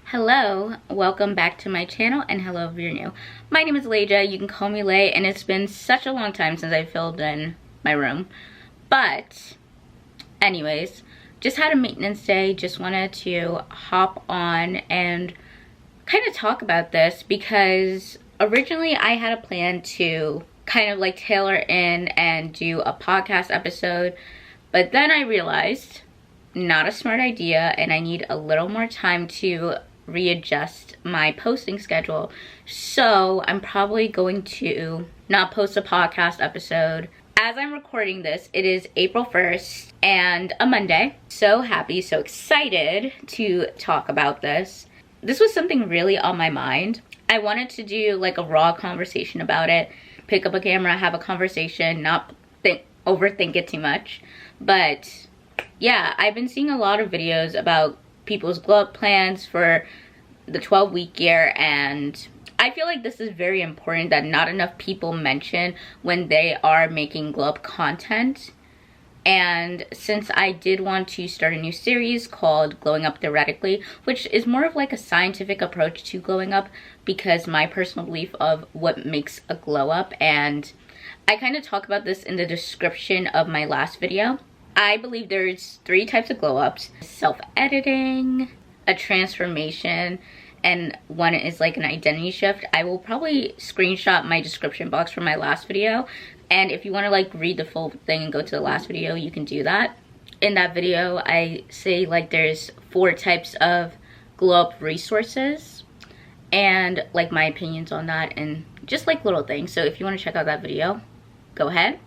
Hello, welcome back to my channel, and hello if you're new. My name is Leja, you can call me Lay, and it's been such a long time since I filled in my room. But anyways, just had a maintenance day, just wanted to hop on and kind of talk about this because originally I had a plan to kind of like tailor in and do a podcast episode, but then I realized not a smart idea and I need a little more time to readjust my posting schedule. So I'm probably going to not post a podcast episode. As I'm recording this, it is April 1st and a Monday. So happy, so excited to talk about this. This was something really on my mind. I wanted to do like a raw conversation about it, pick up a camera, have a conversation, not overthink it too much. But yeah, I've been seeing a lot of videos about people's glow up plans for the 12-week year, and I feel like this is very important that not enough people mention when they are making glow up content. And since I did want to start a new series called Glowing Up Theoretically, which is more of like a scientific approach to glowing up, because my personal belief of what makes a glow up, and I kind of talk about this in the description of my last video. I believe there's 3 types of glow ups: self-editing, a transformation, and one is like an identity shift. I will probably screenshot my description box from my last video, and if you want to like read the full thing and go to the last video, you can do that. In that video I say like there's 4 types of glow up resources and like my opinions on that and just like little things. So if you want to check out that video, go ahead.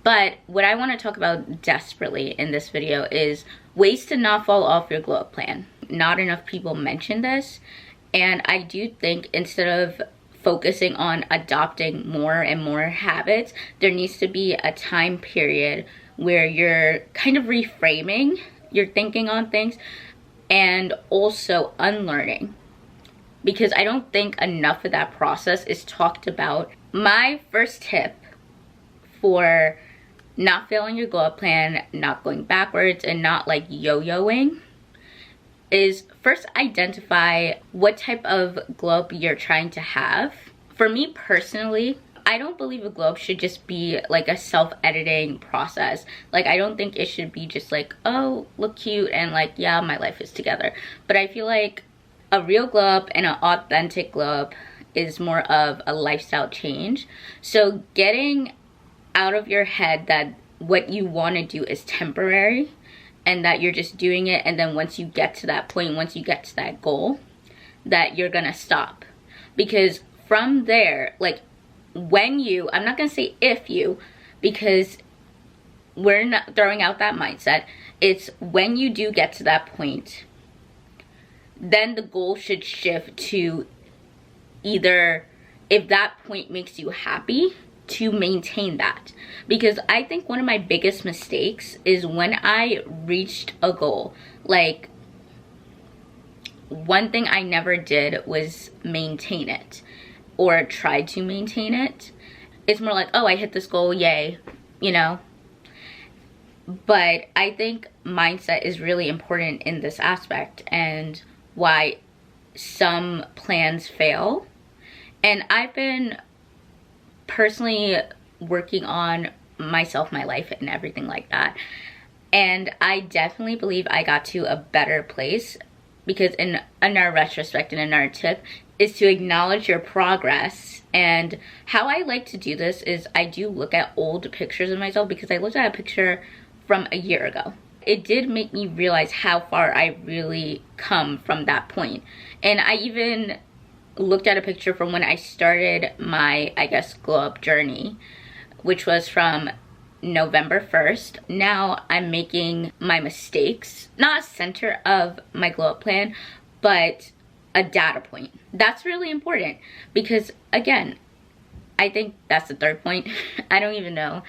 But what I want to talk about desperately in this video is ways to not fall off your glow up plan. Not enough people mention this, and I do think instead of focusing on adopting more and more habits, there needs to be a time period where you're kind of reframing your thinking on things and also unlearning, because I don't think enough of that process is talked about. My first tip for not failing your glow up plan, not going backwards, and not like yo-yoing is first identify what type of glow up you're trying to have. For me personally, I don't believe a glow up should just be like a self-editing process. Like, I don't think it should be just like, oh, look cute and like, yeah, my life is together. But I feel like a real glow up and an authentic glow up is more of a lifestyle change. So getting out of your head that what you want to do is temporary and that you're just doing it, and then once you get to that point, once you get to that goal, that you're gonna stop. Because from there, like when you, I'm not gonna say if you, because we're not throwing out that mindset, it's when you do get to that point, then the goal should shift to either, if that point makes you happy, to maintain that. Because I think one of my biggest mistakes is when I reached a goal, like one thing I never did was maintain it or try to maintain it. It's more like, oh, I hit this goal, yay, you know. But I think mindset is really important in this aspect and why some plans fail. And I've been personally working on myself, my life, and everything like that, and I definitely believe I got to a better place, because in our retrospect and in our tip is to acknowledge your progress. And how I like to do this is I do look at old pictures of myself, because I looked at a picture from a year ago. It did make me realize how far I really come from that point. And I even looked at a picture from when I started my, I guess, glow up journey, which was from November 1st. Now I'm making my mistakes not a center of my glow up plan, but a data point. That's really important, because again, I think that's the 3rd point. I don't even know.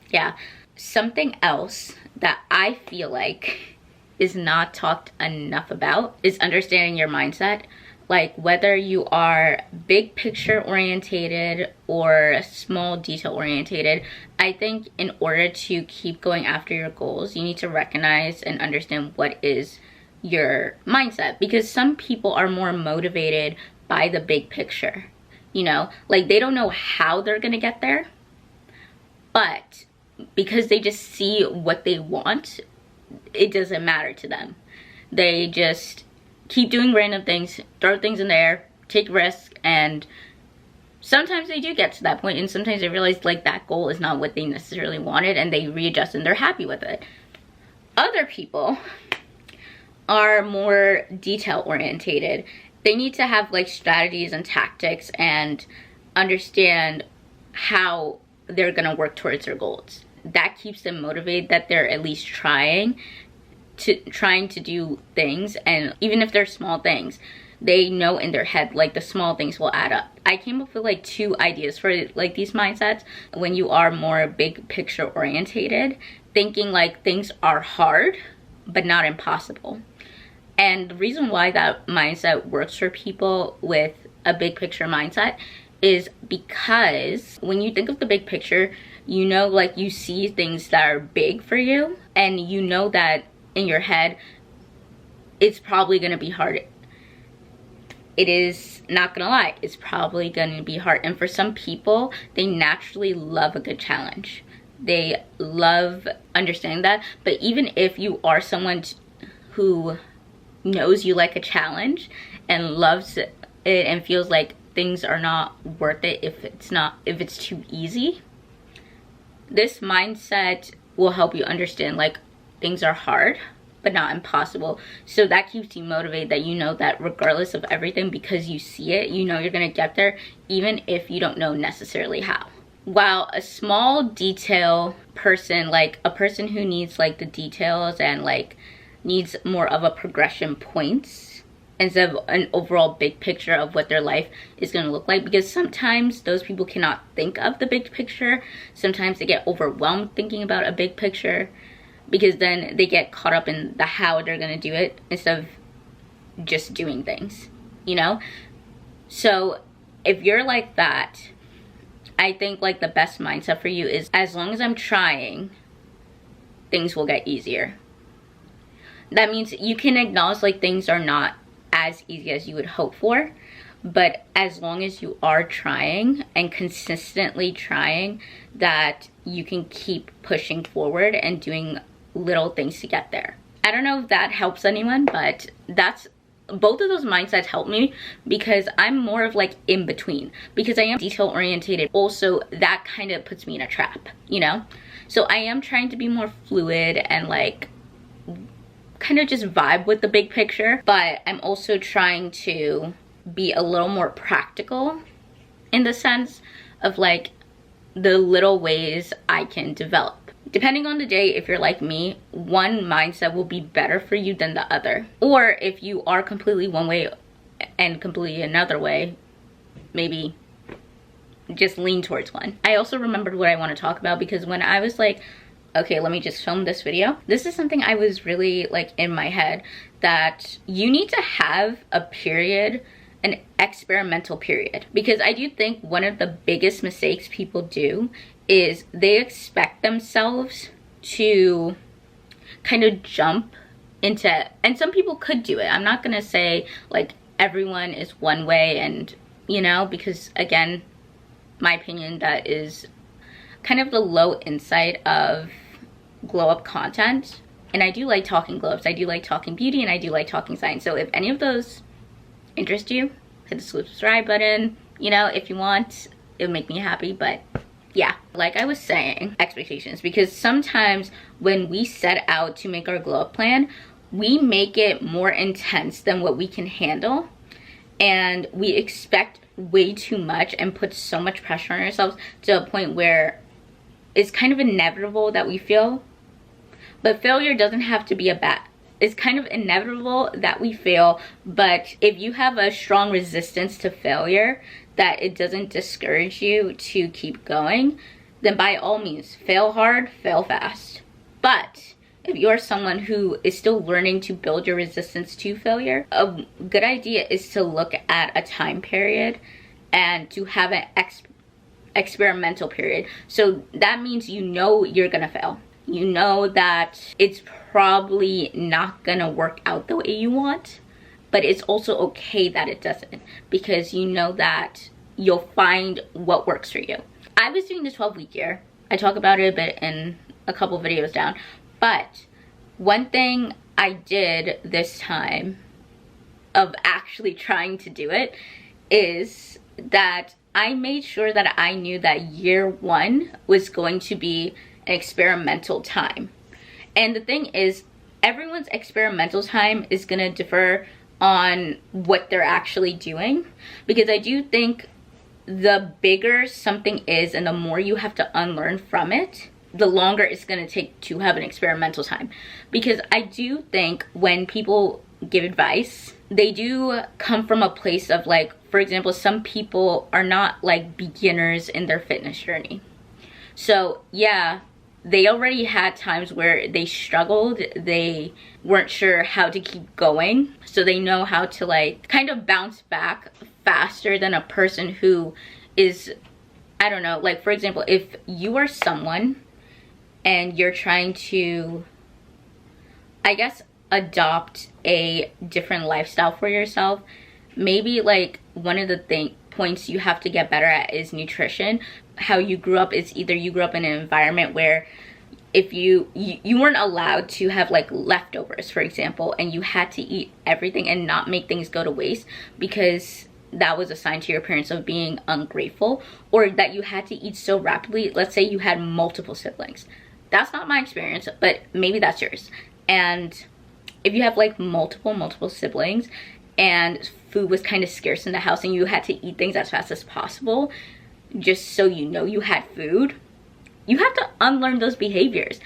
Yeah, something else that I feel like is not talked enough about is understanding your mindset. Like whether you are big picture orientated or small detail orientated, I think in order to keep going after your goals, you need to recognize and understand what is your mindset, because some people are more motivated by the big picture, you know, like they don't know how they're gonna get there, but because they just see what they want, it doesn't matter to them. They just keep doing random things, throw things in the air, take risks, and sometimes they do get to that point, and sometimes they realize like that goal is not what they necessarily wanted, and they readjust and they're happy with it. Other people are more detail orientated. They need to have like strategies and tactics and understand how they're gonna work towards their goals. That keeps them motivated, that they're at least trying to do things, and even if they're small things, they know in their head like the small things will add up. I came up with like 2 ideas for like these mindsets. When you are more big picture orientated, thinking like things are hard but not impossible. And the reason why that mindset works for people with a big picture mindset is because when you think of the big picture, you know, like you see things that are big for you, and you know that in your head it's probably gonna be hard. It is, not gonna lie, it's probably gonna be hard. And for some people, they naturally love a good challenge. They love understanding that. But even if you are someone who knows you like a challenge and loves it and feels like things are not worth it if it's too easy, this mindset will help you understand like things are hard but not impossible. So that keeps you motivated, that you know that regardless of everything, because you see it, you know you're gonna get there even if you don't know necessarily how. While a small detail person, like a person who needs like the details and like needs more of a progression points instead of an overall big picture of what their life is going to look like, because sometimes those people cannot think of the big picture. Sometimes they get overwhelmed thinking about a big picture, because then they get caught up in the how they're going to do it instead of just doing things, you know? So if you're like that, I think like the best mindset for you is, as long as I'm trying, things will get easier. That means you can acknowledge like things are not as easy as you would hope for, but as long as you are trying and consistently trying, that you can keep pushing forward and doing little things to get there. I don't know if that helps anyone, but that's, both of those mindsets help me, because I'm more of like in between, because I am detail orientated. Also, that kind of puts me in a trap, you know? So I am trying to be more fluid and like kind of just vibe with the big picture, but I'm also trying to be a little more practical in the sense of like the little ways I can develop. Depending on the day, if you're like me, one mindset will be better for you than the other. Or if you are completely one way and completely another way, maybe just lean towards one. I also remembered what I want to talk about, because when I was like, okay, let me just film this video, this is something I was really like in my head, that you need to have a period, an experimental period. Because I do think one of the biggest mistakes people do is they expect themselves to kind of jump into, and some people could do it. I'm not gonna say like everyone is one way, and you know, because again, my opinion, that is kind of the low insight of glow up content. And I do like talking glow ups, I do like talking beauty, and I do like talking science. So if any of those interest you, hit the subscribe button, you know, if you want. It would make me happy. But yeah, like I was saying, expectations, because sometimes when we set out to make our glow up plan, we make it more intense than what we can handle, and we expect way too much and put so much pressure on ourselves to a point where it's kind of inevitable that we fail. But failure doesn't have to be a bad, it's kind of inevitable that we fail, but if you have a strong resistance to failure, that it doesn't discourage you to keep going, then by all means, fail hard, fail fast. But if you're someone who is still learning to build your resistance to failure, a good idea is to look at a time period and to have an experimental period. So that means you know you're gonna fail. You know that it's probably not gonna work out the way you want, but it's also okay that it doesn't, because you know that you'll find what works for you. I was doing the 12-week year. I talk about it a bit in a couple videos down, but one thing I did this time of actually trying to do it is that I made sure that I knew that year 1 was going to be an experimental time. And the thing is, everyone's experimental time is going to differ on what they're actually doing, because I do think the bigger something is and the more you have to unlearn from it, the longer it's going to take to have an experimental time. Because I do think when people give advice, they do come from a place of, like, for example, some people are not like beginners in their fitness journey. So yeah, they already had times where they struggled, they weren't sure how to keep going, so they know how to like kind of bounce back faster than a person who is, I don't know, like for example, if you are someone and you're trying to, I guess, adopt a different lifestyle for yourself, maybe like one of the points you have to get better at is nutrition. How you grew up is either you grew up in an environment where if you weren't allowed to have like leftovers, for example, and you had to eat everything and not make things go to waste, because that was a sign to your parents of being ungrateful, or that you had to eat so rapidly. Let's say you had multiple siblings. That's not my experience, but maybe that's yours. And if you have like multiple siblings and food was kind of scarce in the house and you had to eat things as fast as possible just so you know you had food, you have to unlearn those behaviors.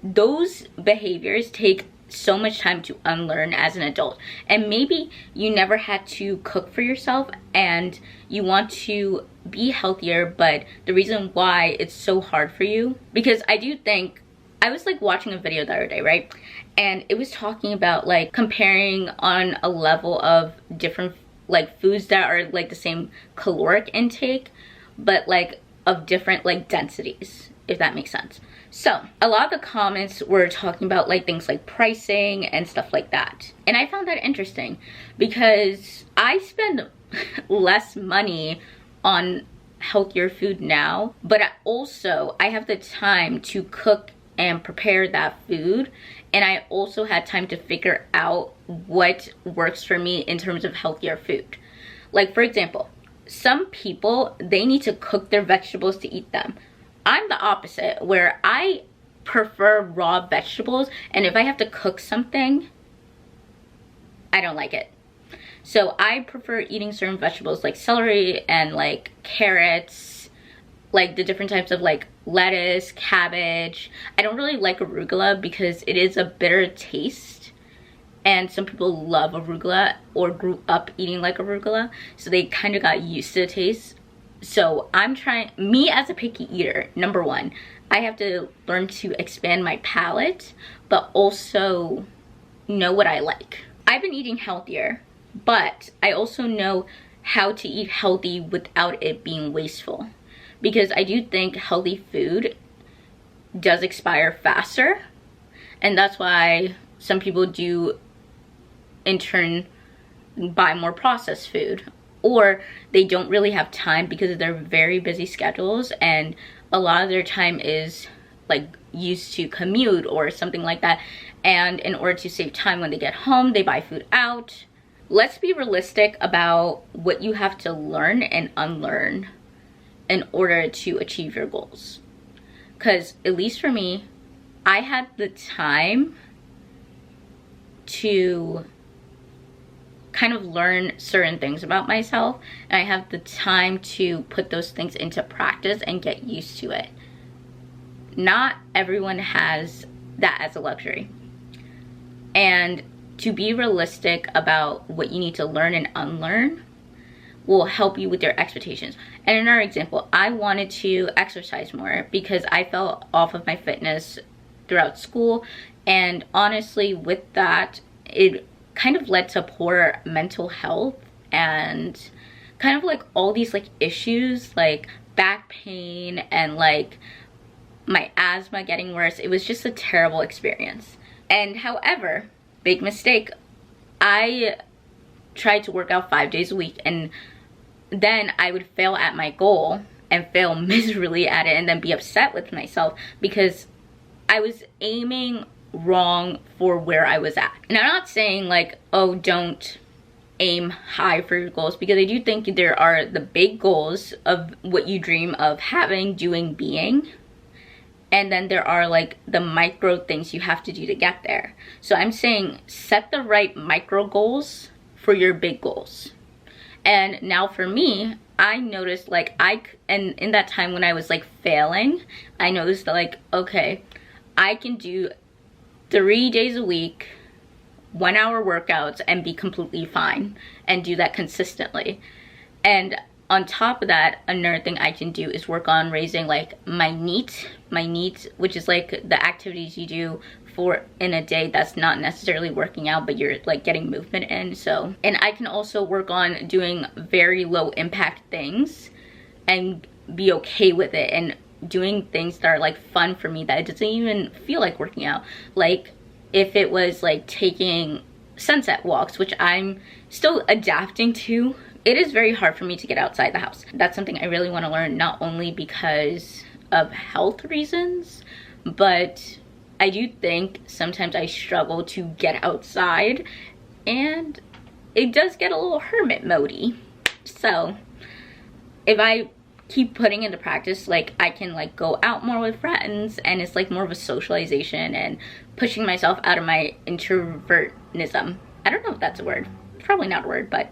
Those behaviors take so much time to unlearn as an adult. And maybe you never had to cook for yourself and you want to be healthier, but the reason why it's so hard for you, because I do think, I was like watching a video the other day, right? And it was talking about like comparing on a level of different like foods that are like the same caloric intake, but like of different like densities, if that makes sense. So a lot of the comments were talking about like things like pricing and stuff like that. And I found that interesting because I spend less money on healthier food now, but I have the time to cook and prepare that food. And I also had time to figure out what works for me in terms of healthier food. Like for example, some people, they need to cook their vegetables to eat them. I'm the opposite, where I prefer raw vegetables, and if I have to cook something, I don't like it. So I prefer eating certain vegetables like celery and like carrots, like the different types of like lettuce, cabbage. I don't really like arugula because it is a bitter taste, and some people love arugula or grew up eating like arugula, so they kind of got used to the taste. So I'm trying, me as a picky eater, number one, I have to learn to expand my palate, but also know what I like. I've been eating healthier, but I also know how to eat healthy without it being wasteful. Because I do think healthy food does expire faster, and that's why some people do in turn buy more processed food, or they don't really have time because of their very busy schedules, and a lot of their time is like used to commute or something like that, and in order to save time when they get home, they buy food out. Let's be realistic about what you have to learn and unlearn in order to achieve your goals. Because at least for me, I had the time to kind of learn certain things about myself, and I have the time to put those things into practice and get used to it. Not everyone has that as a luxury. And to be realistic about what you need to learn and unlearn will help you with your expectations. And in our example, I wanted to exercise more because I fell off of my fitness throughout school, and honestly with that, it kind of led to poor mental health and kind of like all these like issues like back pain and like my asthma getting worse. It was just a terrible experience. And however, big mistake, I tried to work out 5 days a week, and then I would fail at my goal and fail miserably at it, and then be upset with myself because I was aiming wrong for where I was at. And I'm not saying like, oh, don't aim high for your goals, because I do think there are the big goals of what you dream of having, doing, being, and then there are like the micro things you have to do to get there. So I'm saying set the right micro goals for your big goals. And now for me, I noticed like and in that time when I was like failing, I noticed that like, okay, I can do 3 days a week, 1 hour workouts and be completely fine, and do that consistently. And on top of that, another thing I can do is work on raising like my NEAT, which is like the activities you do for in a day that's not necessarily working out, but you're like getting movement in. So, and I can also work on doing very low impact things and be okay with it, and doing things that are like fun for me, that it doesn't even feel like working out. Like if it was like taking sunset walks, which I'm still adapting to. It is very hard for me to get outside the house. That's something I really want to learn, not only because of health reasons, but I do think sometimes I struggle to get outside, and it does get a little hermit mode-y. So if I keep putting into practice, like I can like go out more with friends, and it's like more of a socialization and pushing myself out of my introvertism. I don't know if that's a word. It's probably not a word, but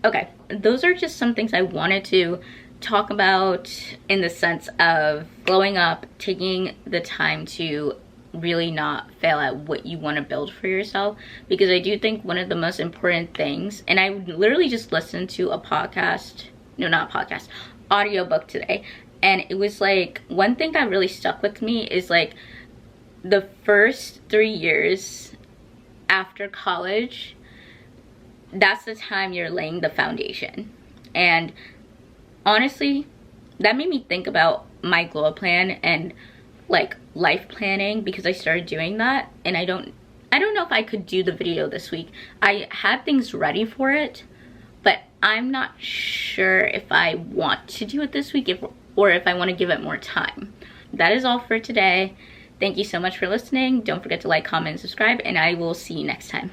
okay. Those are just some things I wanted to talk about in the sense of growing up, taking the time to really not fail at what you want to build for yourself. Because I do think one of the most important things, and I literally just listened to a podcast, no, not a podcast, audiobook today, and it was like, one thing that really stuck with me is like the first 3 years after college, that's the time you're laying the foundation. And honestly, that made me think about my glow up plan and like life planning, because I started doing that, and I don't know if I could do the video this week. I had things ready for it, but I'm not sure if I want to do it this week, or if I want to give it more time. That is all for today. Thank you so much for listening. Don't forget to like, comment, and subscribe, and I will see you next time.